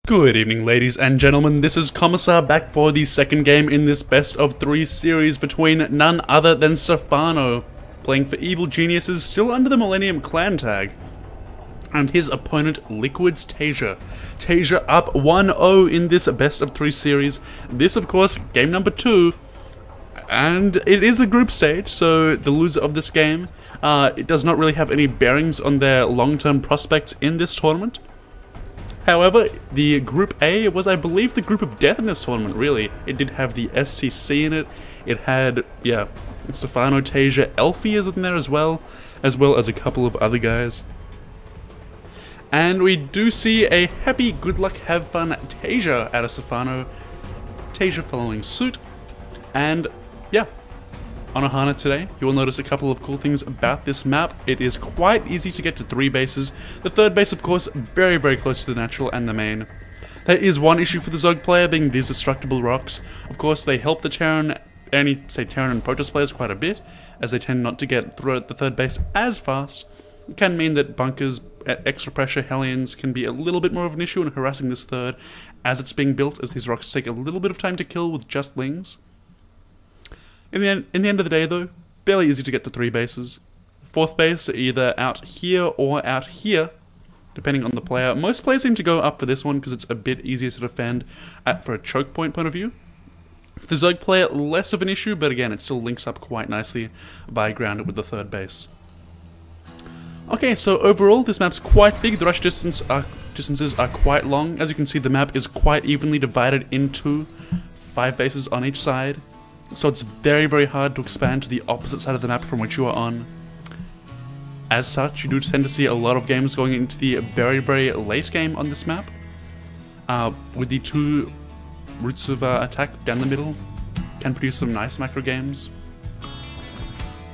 Good evening, ladies and gentlemen, this is Commissar back for the second game in this best of 3 series between none other than Stephano, playing for Evil Geniuses, still under the Millennium Clan tag, and his opponent Liquid's Taeja. Taeja up 1-0 in this best of 3 series. This, of course, game number 2, and it is the group stage, so the loser of this game, it does not really have any bearings on their long-term prospects in this tournament. However, the Group A was, I believe, the group of death in this tournament, really. It did have the STC in it. It had, yeah, Stephano, Taeja, Elfie is in there as well as a couple of other guys. And we do see a happy, good luck, have fun Taeja out of Stephano. Taeja following suit. And, yeah. On Ohana today, you will notice a couple of cool things about this map. It is quite easy to get to 3 bases. The third base, of course, very, very close to the natural and the main. There is one issue for the Zog player, being these destructible rocks. Of course, they help the Terran, Terran and Protoss players quite a bit, as they tend not to get through the third base as fast. It can mean that bunkers at extra pressure Hellions can be a little bit more of an issue in harassing this third as it's being built, as these rocks take a little bit of time to kill with just wings. In the end of the day, though, fairly easy to get to 3 bases. Fourth base either out here or out here, depending on the player. Most players seem to go up for this one because it's a bit easier to defend for a choke point of view. For the Zerg player, less of an issue, but again, it still links up quite nicely by grounded with the third base. Okay, so overall, this map's quite big. The rush distances are quite long. As you can see, the map is quite evenly divided into 5 bases on each side. So it's very, very hard to expand to the opposite side of the map from which you are on. As such, you do tend to see a lot of games going into the very, very late game on this map. With the 2 routes of attack down the middle, can produce some nice macro games.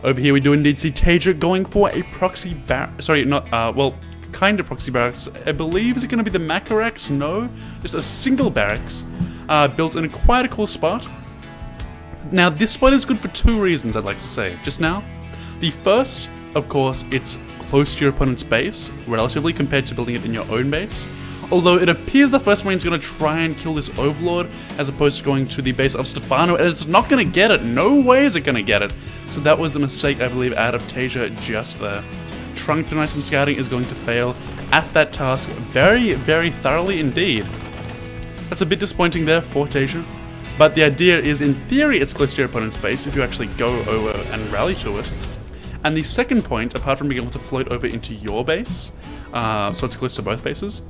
Over here we do indeed see Taeja going for a proxy sorry, not, well, kind of proxy barracks. I believe, is it going to be the Macarax? No, just a single barracks, built in quite a cool spot. Now, this spot is good for 2 reasons, I'd like to say, just now. The first, of course, it's close to your opponent's base, relatively, compared to building it in your own base. Although it appears the first Marine's going to try and kill this Overlord, as opposed to going to the base of Stephano, and it's not going to get it. No way is it going to get it. So that was a mistake, I believe, out of Taeja just there. Trying to deny some scouting is going to fail at that task very, very thoroughly indeed. That's a bit disappointing there for Taeja. But the idea is, in theory, it's close to your opponent's base if you actually go over and rally to it. And the second point, apart from being able to float over into your base, so it's close to both bases,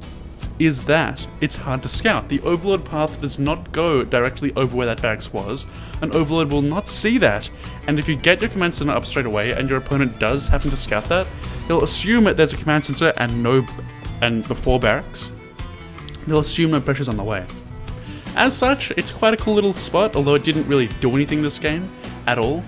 is that it's hard to scout. The Overlord path does not go directly over where that barracks was. An Overlord will not see that, and if you get your command center up straight away and your opponent does happen to scout that, they'll assume that there's a command center and before barracks. They'll assume no pressure's on the way. As such, it's quite a cool little spot, although it didn't really do anything this game at all.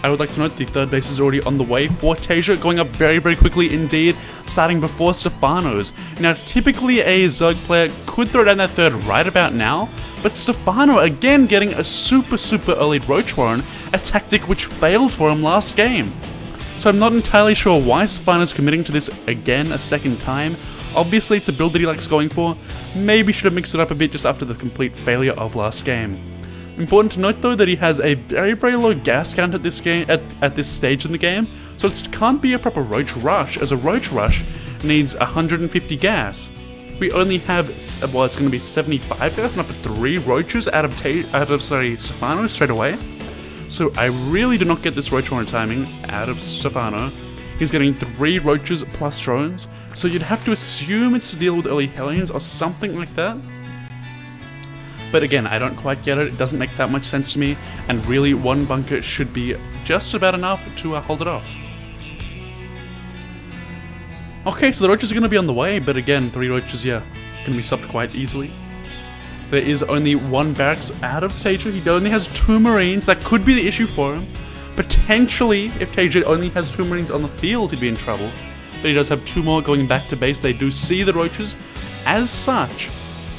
I would like to note the third base is already on the way for Taeja, going up very, very quickly indeed, starting before Stephano's. Now, typically a Zerg player could throw down that third right about now, but Stephano again getting a super, super early Roach Warren, a tactic which failed for him last game. So I'm not entirely sure why Stephano's committing to this again a second time. Obviously, it's a build that he likes going for. Maybe should have mixed it up a bit just after the complete failure of last game. Important to note, though, that he has a very, very low gas count at this game at this stage in the game, so it can't be a proper Roach Rush, as a Roach Rush needs 150 gas. We only have, well, it's going to be 75 gas, enough for 3 Roaches out of Stephano straight away. So I really do not get this Roach Warren timing out of Stephano. He's getting 3 Roaches plus drones, so you'd have to assume it's to deal with early Hellions or something like that. But again, I don't quite get it, it doesn't make that much sense to me, and really 1 bunker should be just about enough to hold it off. Okay, so the Roaches are going to be on the way, but again, 3 Roaches, yeah, can be subbed quite easily. There is only 1 barracks out of Taeja. He only has 2 Marines, that could be the issue for him. Potentially, if Taeja only has 2 Marines on the field, he'd be in trouble. But he does have 2 more going back to base. They do see the Roaches. As such,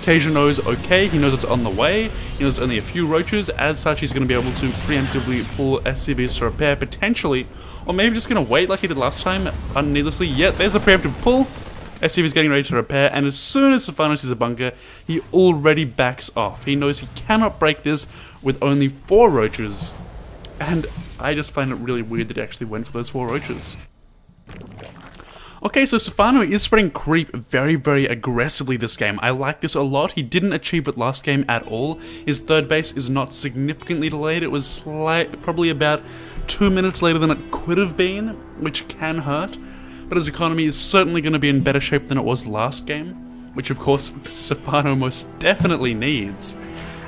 Taeja knows, okay, he knows it's on the way. He knows only a few Roaches. As such, he's going to be able to preemptively pull SCVs to repair, potentially. Or maybe just going to wait like he did last time, needlessly. Yeah, there's a preemptive pull. SCV's getting ready to repair, and as soon as Stephano sees a bunker, he already backs off. He knows he cannot break this with only 4 roaches. And I just find it really weird that he actually went for those 4 roaches. Okay, so Stephano is spreading creep very, very aggressively this game. I like this a lot. He didn't achieve it last game at all. His third base is not significantly delayed. It was probably about 2 minutes later than it could have been, which can hurt. But his economy is certainly going to be in better shape than it was last game, which of course Stephano most definitely needs.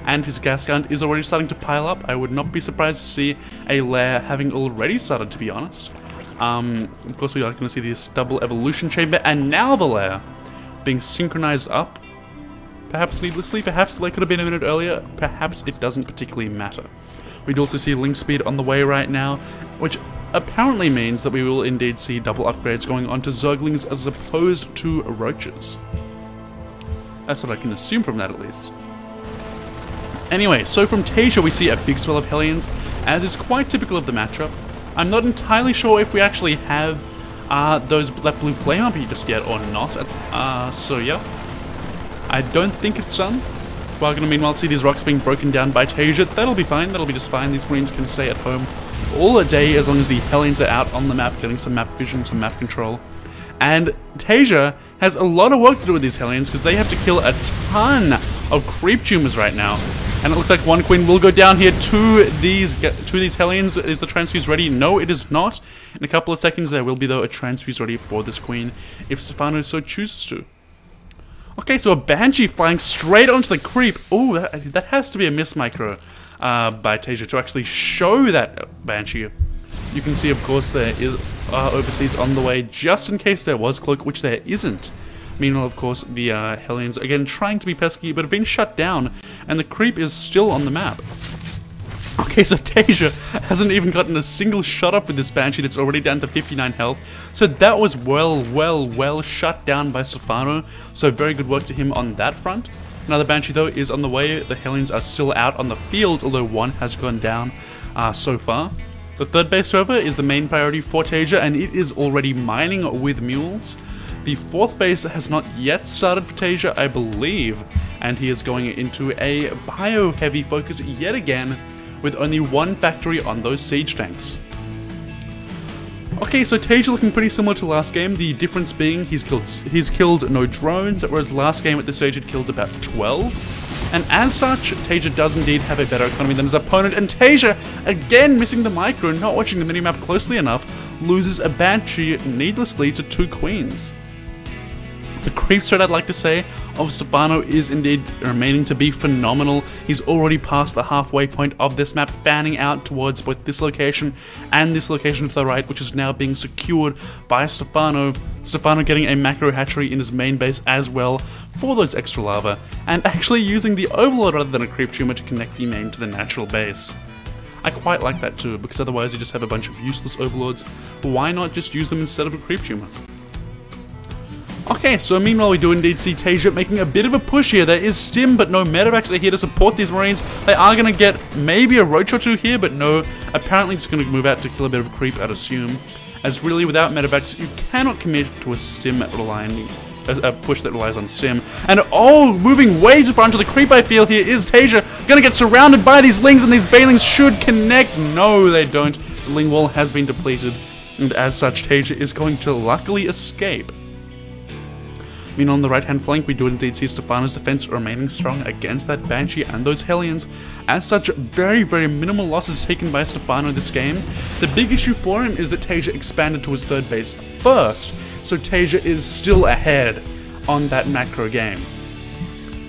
And his gas count is already starting to pile up. I would not be surprised to see a lair having already started, to be honest. Of course, we are going to see this double evolution chamber, and now the lair being synchronized up. Perhaps needlessly, perhaps the lair could have been a minute earlier, perhaps it doesn't particularly matter. We'd also see link speed on the way right now, which apparently means that we will indeed see double upgrades going on to Zerglings as opposed to Roaches. That's what I can assume from that, at least. Anyway, so from Taeja we see a big swell of Hellions, as is quite typical of the matchup. I'm not entirely sure if we actually have that blue flame up just yet or not, so yeah. I don't think it's done. We're going to meanwhile see these rocks being broken down by Taeja. That'll be fine, that'll be just fine. These Marines can stay at home all day as long as the Hellions are out on the map, getting some map vision, some map control. And Taeja has a lot of work to do with these Hellions because they have to kill a ton of creep tumors right now. And it looks like one queen will go down here to these Hellions. Is the transfuse ready? No, it is not. In a couple of seconds there will be, though, a transfuse ready for this queen if Stephano so chooses to. Okay, so a Banshee flying straight onto the creep. Oh, that has to be a miss micro by Taeja to actually show that Banshee. You can see, of course, there is overseas on the way, just in case there was cloak, which there isn't. Meanwhile, of course, the Hellions, again, trying to be pesky, but have been shut down, and the creep is still on the map. Okay, so Taeja hasn't even gotten a single shot up with this Banshee that's already down to 59 health, so that was well shut down by Stephano, so very good work to him on that front. Another Banshee, though, is on the way. The Hellions are still out on the field, although one has gone down so far. The third base, however, is the main priority for Taeja, and it is already mining with mules. The fourth base has not yet started for Taeja, I believe, and he is going into a bio-heavy focus yet again, with only one factory on those siege tanks. Okay, so Taeja looking pretty similar to last game, the difference being he's killed no drones, whereas last game at this stage had killed about 12. And as such, Taeja does indeed have a better economy than his opponent, and Taeja, again missing the micro, not watching the minimap closely enough, loses a Banshee needlessly to 2 queens. The creep strat, I'd like to say, of Stephano is indeed remaining to be phenomenal. He's already past the halfway point of this map, fanning out towards both this location and this location to the right, which is now being secured by Stephano. Stephano getting a macro hatchery in his main base as well for those extra lava, and actually using the overlord rather than a creep tumor to connect the main to the natural base. I quite like that too, because otherwise you just have a bunch of useless overlords. Why not just use them instead of a creep tumor? Okay, so meanwhile we do indeed see Taeja making a bit of a push here. There is stim, but no medevacs are here to support these Marines. They are going to get maybe a roach or two here, but no. Apparently just going to move out to kill a bit of a creep, I'd assume. As really, without medevacs, you cannot commit to a stim relying, a push that relies on stim. And oh, moving way too far into the creep, I feel here is Taeja. Going to get surrounded by these lings, and these banelings should connect. No, they don't. The ling wall has been depleted, and as such, Taeja is going to luckily escape. Meanwhile, on the right-hand flank, we do indeed see Stephano's defense remaining strong against that Banshee and those Hellions. As such, very minimal losses taken by Stephano this game. The big issue for him is that Taeja expanded to his third base first, so Taeja is still ahead on that macro game.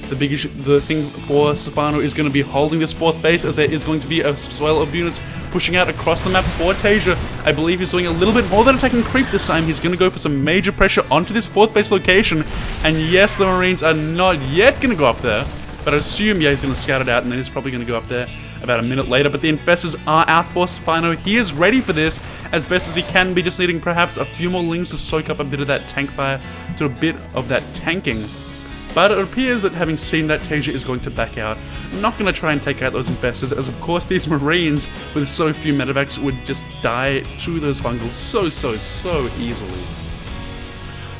The thing for Stephano is going to be holding this fourth base, as there is going to be a swell of units pushing out across the map for Taeja. I believe he's doing a little bit more than attacking creep this time. He's going to go for some major pressure onto this fourth base location. And yes, the Marines are not yet going to go up there, but I assume, yeah, he's going to scout it out, and then he's probably going to go up there about a minute later. But the infestors are out for Stephano. He is ready for this as best as he can be, just needing perhaps a few more lings to soak up a bit of that tank fire, to a bit of that tanking. But it appears that having seen that, Taeja is going to back out. Not going to try and take out those infestors, as of course these Marines with so few medevacs would just die to those fungals so easily.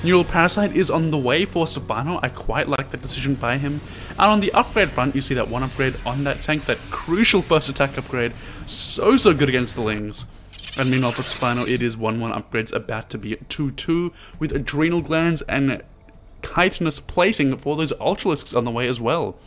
Neural Parasite is on the way for Stephano. I quite like that decision by him. And on the upgrade front, you see that one upgrade on that tank, that crucial first attack upgrade. So good against the Lings. And meanwhile for Stephano, it is 1-1 upgrades about to be 2-2 with Adrenal Glands and Chitinous Plating for those Ultralisks on the way as well.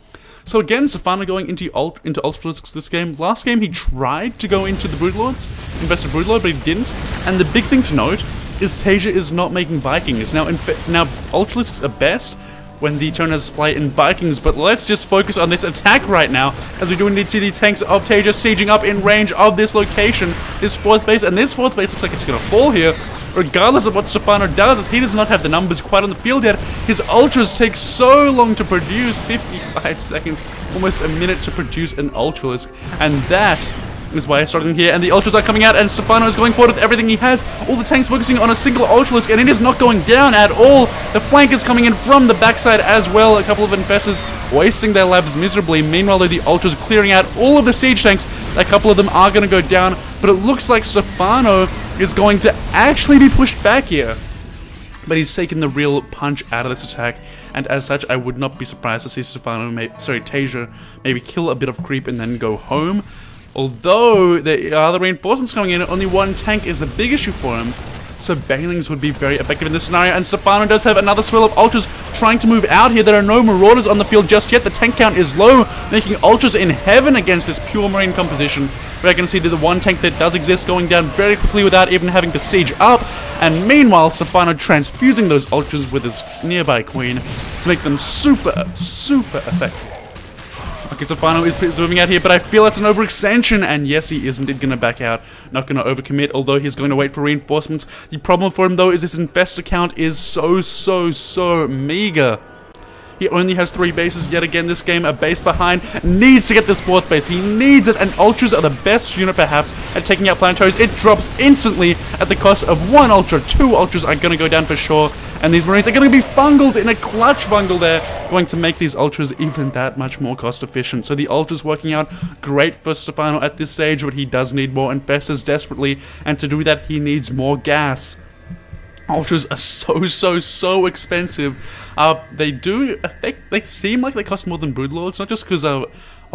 So again, Stephano going into Ultralisks this game. Last game he tried to go into the Broodlords, invested Broodlord, but he didn't. And the big thing to note is Taeja is not making Vikings. Now Ultralisks are best when the turn has supply in Vikings, but let's just focus on this attack right now, as we do indeed see the tanks of Taeja sieging up in range of this location, this 4th base, and this 4th base looks like it's gonna fall here, regardless of what Stephano does, as he does not have the numbers quite on the field yet. His Ultras take so long to produce, 55 seconds, almost a minute to produce an Ultralisk, and that is why he's struggling here, and the Ultras are coming out, and Stephano is going forward with everything he has. All the tanks focusing on a single Ultralisk, and it is not going down at all. The flank is coming in from the backside as well. A couple of Infestors wasting their labs miserably. Meanwhile, the Ultras clearing out all of the siege tanks. A couple of them are going to go down, but it looks like Stephano is going to actually be pushed back here. But he's taken the real punch out of this attack, and as such, I would not be surprised to see Taeja maybe kill a bit of creep and then go home. Although there are the reinforcements coming in, only one tank is the big issue for him. So Banelings would be very effective in this scenario, and Stephano does have another swirl of Ultras trying to move out here. There are no Marauders on the field just yet. The tank count is low, making Ultras in heaven against this pure Marine composition. We're going to see that the one tank that does exist going down very quickly without even having to siege up. And meanwhile, Stephano transfusing those Ultras with his nearby Queen to make them super effective. Okay, Stephano is moving out here, but I feel that's an overextension, and yes, he is indeed going to back out, not going to overcommit, although he's going to wait for reinforcements. The problem for him, though, is his Infestor count is so meager. He only has 3 bases yet again this game, a base behind, needs to get this 4th base, he needs it, and Ultras are the best unit perhaps at taking out Planetaries. It drops instantly at the cost of 1 Ultra. 2 Ultras are going to go down for sure, and these Marines are going to be bungled in a clutch bungle there, going to make these Ultras even that much more cost efficient. So the Ultras working out great for Stephano at this stage, but he does need more Infestors desperately, and to do that he needs more gas. Ultras are so expensive. They seem like they cost more than Broodlords, not just because of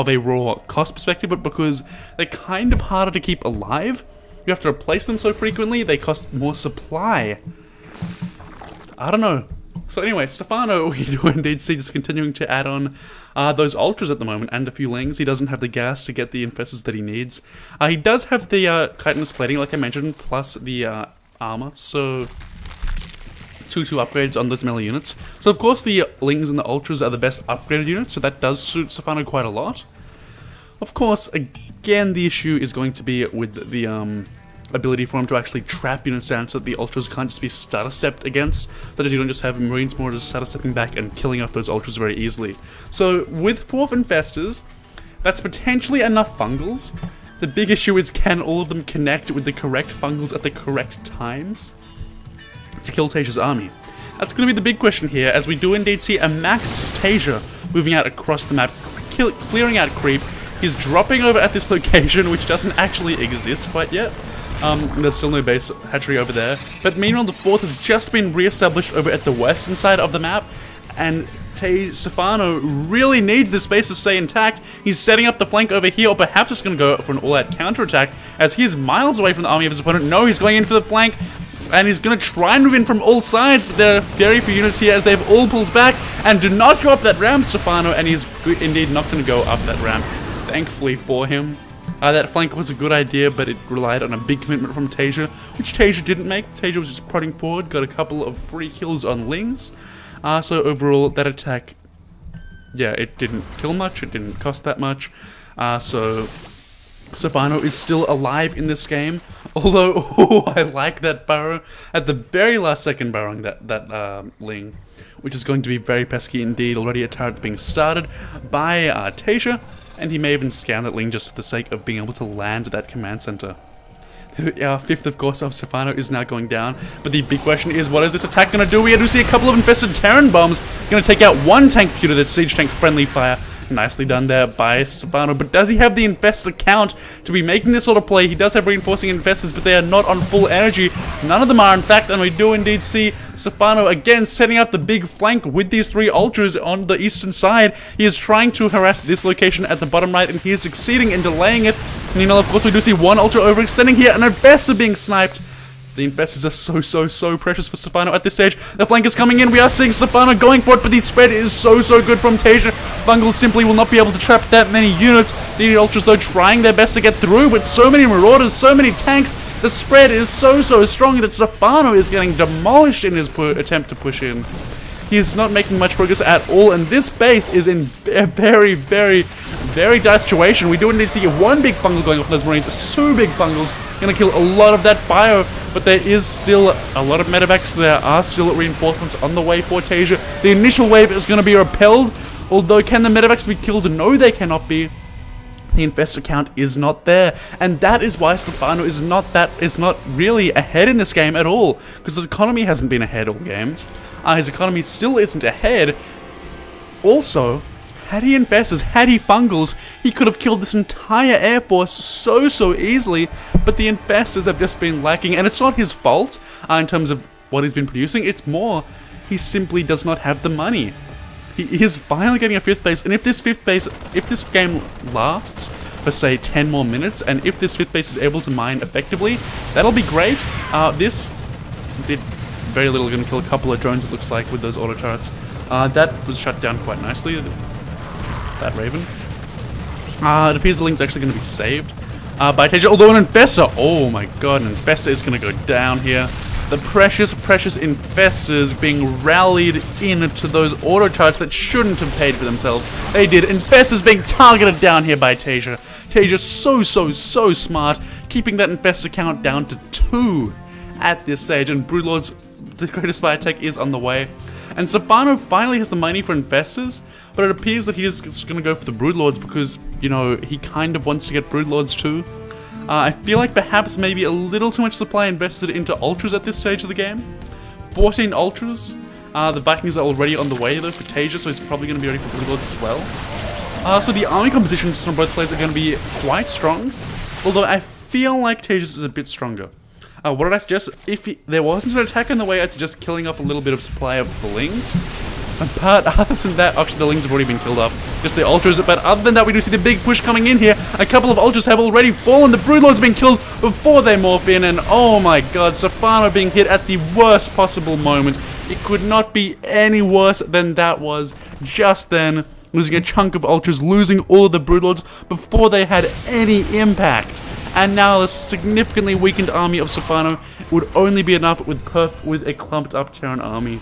a raw cost perspective, but because they're kind of harder to keep alive. You have to replace them so frequently, they cost more supply. I don't know. So anyway, Stephano, we do indeed see just continuing to add on those Ultras at the moment, and a few Lings. He doesn't have the gas to get the Infestors that he needs. He does have the chitinous plating, like I mentioned, plus the armor, so 2-2 upgrades on those melee units. So of course the Lings and the Ultras are the best upgraded units, so that does suit Stephano quite a lot. Of course, again, the issue is going to be with the ability for him to actually trap units down so that the Ultras can't just be stutter stepped against, so that you don't just have Marines more just stutter stepping back and killing off those Ultras very easily. So with 4th Infestors, that's potentially enough Fungals. The big issue is, can all of them connect with the correct Fungals at the correct times to kill Taeja's army? That's going to be the big question here, as we do indeed see a maxed Taeja moving out across the map, clearing out creep. He's dropping over at this location, which doesn't actually exist quite yet. There's still no base hatchery over there. But meanwhile, the 4th has just been re-established over at the western side of the map, and Stephano really needs this base to stay intact. He's setting up the flank over here, or perhaps just going to go for an all-out counterattack, as he's miles away from the army of his opponent. No, he's going in for the flank, and he's going to try and move in from all sides, but there are very few units here as they've all pulled back and do not go up that ramp, Stephano, and he's indeed not going to go up that ramp, thankfully for him. That flank was a good idea, but it relied on a big commitment from Taeja, which Taeja didn't make. Taeja was just prodding forward, got a couple of free kills on Lings. So overall, that attack, yeah, it didn't kill much, it didn't cost that much. So Stephano is still alive in this game, although I like that burrow at the very last second, burrowing that Ling, which is going to be very pesky indeed. Already a turret being started by Taeja, and he may even scan that Ling just for the sake of being able to land that command center. Our 5th, of course, of Stephano is now going down, but the big question is, what is this attack going to do? We do see a couple of infested Terran bombs going to take out one tank due to the siege tank friendly fire, Nicely done there by Stephano. But does he have the Infestor count to be making this sort of play? He does have reinforcing Infestors, but they are not on full energy. None of them are, in fact, and we do indeed see Stephano again setting up the big flank with these 3 Ultras on the eastern side. He is trying to harass this location at the bottom right, and he is succeeding in delaying it. And you know, of course, we do see 1 Ultra overextending here, and Infestor being sniped. The Infestors are so precious for Stephano at this stage. The flank is coming in. We are seeing Stephano going for it, but the spread is so good from Taeja. Bungles simply will not be able to trap that many units. The Ultras, though, trying their best to get through with so many Marauders, so many tanks. The spread is so strong that Stephano is getting demolished in his attempt to push in. He is not making much progress at all, and this base is in a very dire situation. We do indeed see 1 big fungal going off those Marines. 2 big fungals. Gonna kill a lot of that bio, but there is still a lot of medevacs. There are still reinforcements on the way for Taeja. The initial wave is gonna be repelled, although can the medevacs be killed? No, they cannot be. The Infestor count is not there, and that is why Stephano is not really ahead in this game at all, because his economy hasn't been ahead all game. His economy still isn't ahead. Also, had he Infestors, had he Fungals, he could have killed this entire Air Force so easily, but the Infestors have just been lacking, and it's not his fault in terms of what he's been producing. It's more, he simply does not have the money. He is finally getting a 5th base, and if this game lasts for, say, 10 more minutes, and if this 5th base is able to mine effectively, that'll be great. This did very little, gonna kill a couple of drones, it looks like, with those auto turrets. That was shut down quite nicely. That Raven. It appears the Ling's actually going to be saved by Taeja, although an Infestor, oh my god, an Infestor is going to go down here. The precious Infestors being rallied into those auto turrets that shouldn't have paid for themselves. They did. Infestors being targeted down here by Taeja. Taeja so smart, keeping that Infestor count down to 2 at this stage, and Broodlords, the greatest fire tech, is on the way. And Stephano finally has the money for Infestors, but it appears that he is just going to go for the Broodlords because, you know, he kind of wants to get Broodlords too. I feel like perhaps maybe a little too much supply invested into Ultras at this stage of the game. 14 Ultras. The Vikings are already on the way though for Taeja, so he's probably going to be ready for Broodlords as well. So the army compositions from both players are going to be quite strong, although I feel like Taeja's is a bit stronger. What did I suggest? If there wasn't an attack in the way, I'd suggest killing off a little bit of supply of the Lings. But other than that, actually the Lings have already been killed off. Just the Ultras, but other than that, we do see the big push coming in here. A couple of Ultras have already fallen. The Broodlords have been killed before they morph in, and oh my god, Stephano being hit at the worst possible moment. It could not be any worse than that was just then. Losing a chunk of Ultras, losing all of the Broodlords before they had any impact. And now a significantly weakened army of Stephano would only be enough with a clumped up Terran army.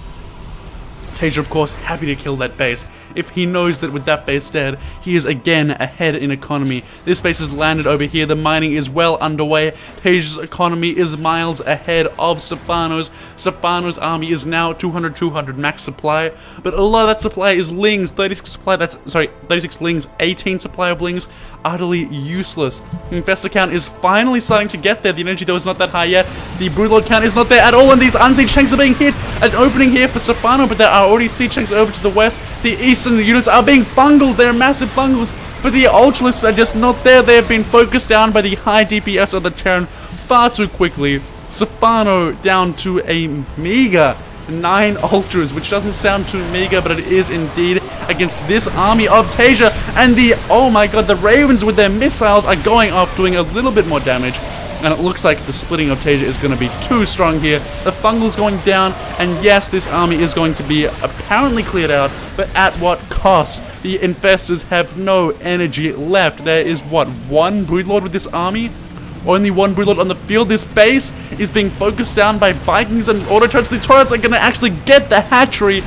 Taeja, of course, happy to kill that base. If he knows that with that base dead, he is again ahead in economy. This base has landed over here, the mining is well underway. Taeja's economy is miles ahead of Stephano's. Stephano's army is now 200 max supply, but a lot of that supply is Lings, 36 Lings, 18 supply of Lings, utterly useless. The Infestor count is finally starting to get there. The energy though is not that high yet. The Broodlord count is not there at all, and these unsiege tanks are being hit. An opening here for Stephano, but there are already siege tanks over to the west. The eastern units are being bungled. They're massive bungles, but the Ultralists are just not there. They have been focused down by the high DPS of the Terran far too quickly. Stephano down to a meager 9 Ultras, which doesn't sound too meager, but it is indeed against this army of Taeja. And the, oh my god, the Ravens with their missiles are going off, doing a little bit more damage. And it looks like the splitting of Taeja is going to be too strong here. The Fungal's going down, and yes, this army is going to be apparently cleared out, but at what cost? The Infestors have no energy left. There is, what, 1 Broodlord with this army? Only 1 Broodlord on the field. This base is being focused down by Vikings and auto turrets. The turrets are going to actually get the hatchery.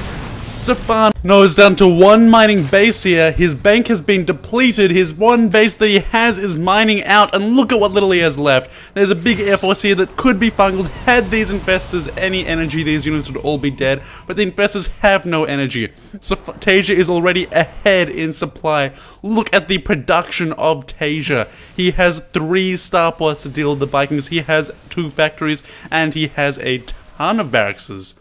Stephano is down to 1 mining base here. His bank has been depleted. His 1 base that he has is mining out, and look at what little he has left. There's a big air force here that could be fungled. Had these Infestors any energy, these units would all be dead, but the Infestors have no energy. So Taeja is already ahead in supply. Look at the production of Taeja. He has 3 starports to deal with the Vikings. He has 2 factories, and he has a ton of barracks.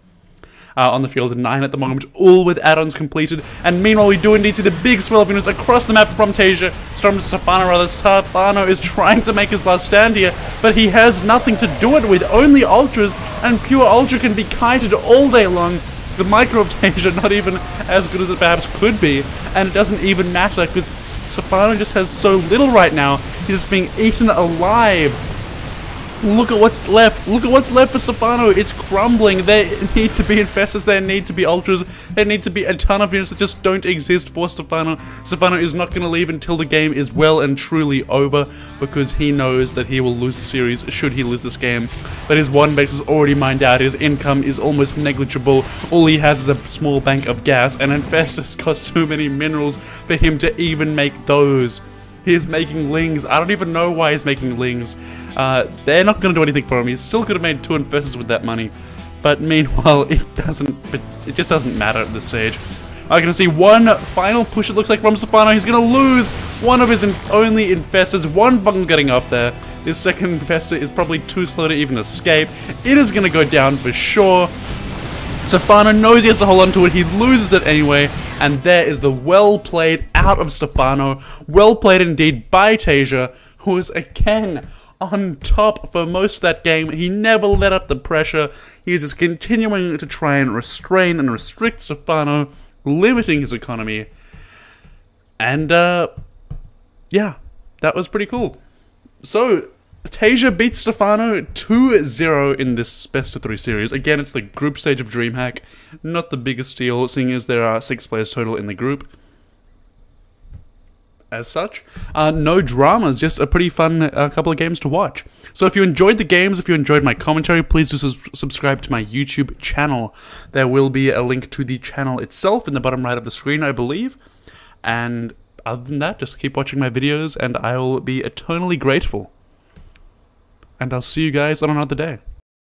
on the field, 9 at the moment, all with add-ons completed. And meanwhile, we do indeed see the big swell of units across the map from Taeja. Stephano rather. Stephano is trying to make his last stand here, but he has nothing to do it with, only ultras, and pure ultra can be kited all day long. The micro of Taeja not even as good as it perhaps could be, and it doesn't even matter because Stephano just has so little right now. He's just being eaten alive. Look at what's left. Look at what's left for Stephano. It's crumbling. There need to be infestors. There need to be ultras. There need to be a ton of units that just don't exist for Stephano. Stephano is not going to leave until the game is well and truly over, because he knows that he will lose the series should he lose this game. But his one base is already mined out. His income is almost negligible. All he has is a small bank of gas, and infestors cost too many minerals for him to even make those. He's making lings. I don't even know why he's making lings. They're not going to do anything for him. He still could have made 2 infestors with that money. But meanwhile, it just doesn't matter at this stage. I'm going to see one final push, it looks like, from Stephano. He's going to lose one of his only infestors. One bungle getting off there. His second infestor is probably too slow to even escape. It is going to go down for sure. Stephano knows he has to hold on to it. He loses it anyway. And there is the well played out of Stephano. Well played indeed by Taeja, who is again on top for most of that game. He never let up the pressure. He is just continuing to try and restrain and restrict Stephano, limiting his economy. And, yeah, that was pretty cool. So, Taeja beats Stephano 2-0 in this best of 3 series. Again, it's the group stage of DreamHack. Not the biggest deal, seeing as there are 6 players total in the group. As such, no dramas, just a pretty fun couple of games to watch. So if you enjoyed the games, if you enjoyed my commentary, please do subscribe to my YouTube channel. There will be a link to the channel itself in the bottom right of the screen, I believe. And other than that, just keep watching my videos and I will be eternally grateful. And I'll see you guys on another day.